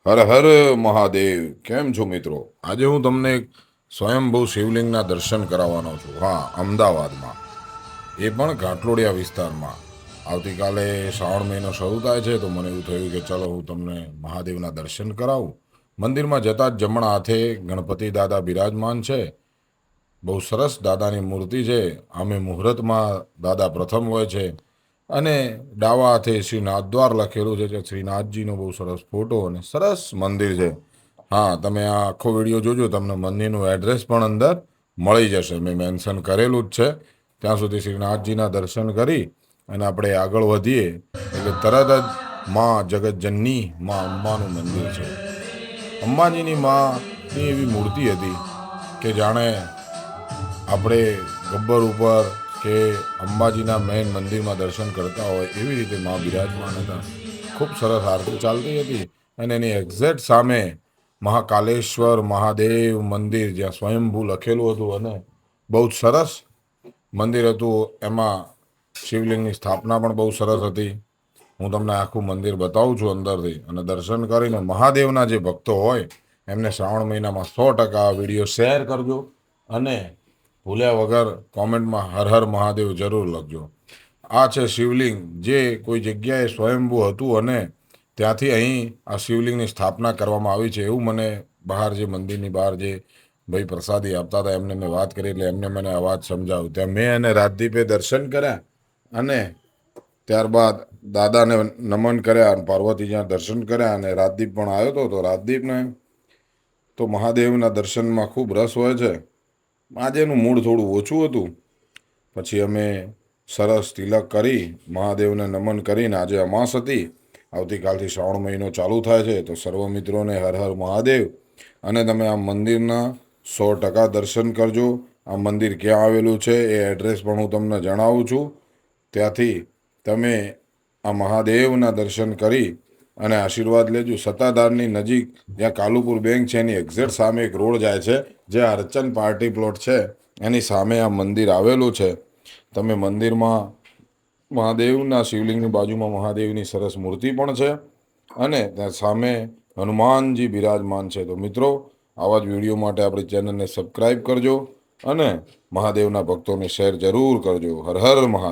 હર હર મહાદેવ. કેમ છો મિત્રો? આજે હું તમને એક સ્વયંભૂ શિવલિંગના દર્શન કરાવવાનો છું. હા, અમદાવાદમાં, એ પણ ઘાટલોડિયા વિસ્તારમાં. આવતીકાલે શ્રાવણ મહિનો શરૂ થાય છે, તો મને એવું થયું કે ચલો હું તમને મહાદેવના દર્શન કરાવું. મંદિરમાં જતા જ જમણા હાથે ગણપતિ દાદા બિરાજમાન છે. બહુ સરસ દાદાની મૂર્તિ છે. આમે મુહૂર્તમાં દાદા પ્રથમ હોય છે. અને ડાવા હાથે શ્રીનાથ દ્વાર લખેલું છે. શ્રીનાથજીનો બહુ સરસ ફોટો અને સરસ મંદિર છે. હા, તમે આ આખો વિડીયો જોજો, તમને મંદિરનું એડ્રેસ પણ અંદર મળી જશે. મેં મેન્શન કરેલું જ છે. ત્યાં સુધી શ્રીનાથજીના દર્શન કરી અને આપણે આગળ વધીએ એટલે તરત જ માં જગતજનની માં અંબાનું મંદિર છે. અંબાજીની માની એવી મૂર્તિ હતી કે જાણે આપણે ગબ્બર ઉપર કે અંબાજીના મેઇન મંદિરમાં દર્શન કરતા હોય એવી રીતે માં બિરાજમાન હતા. ખૂબ સરસ આરતી ચાલતી હતી અને એની એક્ઝેક્ટ સામે મહાકાલેશ્વર મહાદેવ મંદિર, જ્યાં સ્વયંભૂ લખેલું હતું અને બહુ જ સરસ મંદિર હતું. એમાં શિવલિંગની સ્થાપના પણ બહુ સરસ હતી. હું તમને આખું મંદિર બતાવું છું અંદરથી, અને દર્શન કરીને મહાદેવના જે ભક્તો હોય એમને શ્રાવણ મહિનામાં 100% આ વિડીયો શેર કરજો અને ભૂલ્યા વગર કોમેન્ટમાં હર હર મહાદેવ જરૂર લખજો. આ છે શિવલિંગ, જે કોઈ જગ્યાએ સ્વયંભૂ હતું અને ત્યાંથી અહીં આ શિવલિંગની સ્થાપના કરવામાં આવી છે. એવું મને બહાર જે મંદિરની બહાર જે ભાઈ પ્રસાદી આપતા હતા એમને મેં વાત કરી, એટલે એમને મને આ વાત સમજાવ્યું. ત્યાં મેં અને રાજદીપે દર્શન કર્યા અને ત્યારબાદ દાદાને નમન કર્યા અને પાર્વતીજીના દર્શન કર્યા, અને રાજદીપ પણ આવ્યો હતો. તો રાજદીપને તો મહાદેવના દર્શનમાં ખૂબ રસ હોય છે. આજે એનું મૂડ થોડું ઓછું હતું. પછી અમે સરસ તિલક કરી, મહાદેવને નમન કરીને, આજે અમાસ હતી, આવતીકાલથી શ્રાવણ મહિનો ચાલુ થાય છે, તો સર્વ મિત્રોને હર હર મહાદેવ. અને તમે આ મંદિરના 100% દર્શન કરજો. આ મંદિર ક્યાં આવેલું છે એ એડ્રેસ પણ હું તમને જણાવું છું. ત્યાંથી તમે આ મહાદેવના દર્શન કરી અને આશીર્વાદ લેજો. સત્તાધારની નજીક જ્યાં કાલુપુર બેંક છે એની એક્ઝેક્ટ સામે એક રોડ જાય છે, જે અર્ચન પાર્ટી પ્લોટ છે એની સામે આ મંદિર આવેલું છે. તમે મંદિરમાં મહાદેવના શિવલિંગની બાજુમાં મહાદેવની સરસ મૂર્તિ પણ છે અને ત્યાં સામે હનુમાનજી બિરાજમાન છે. તો મિત્રો, આવા જ વિડીયો માટે આપણી ચેનલને સબસ્ક્રાઈબ કરજો અને મહાદેવના ભક્તોને શેર જરૂર કરજો. હર હર મહાદેવ.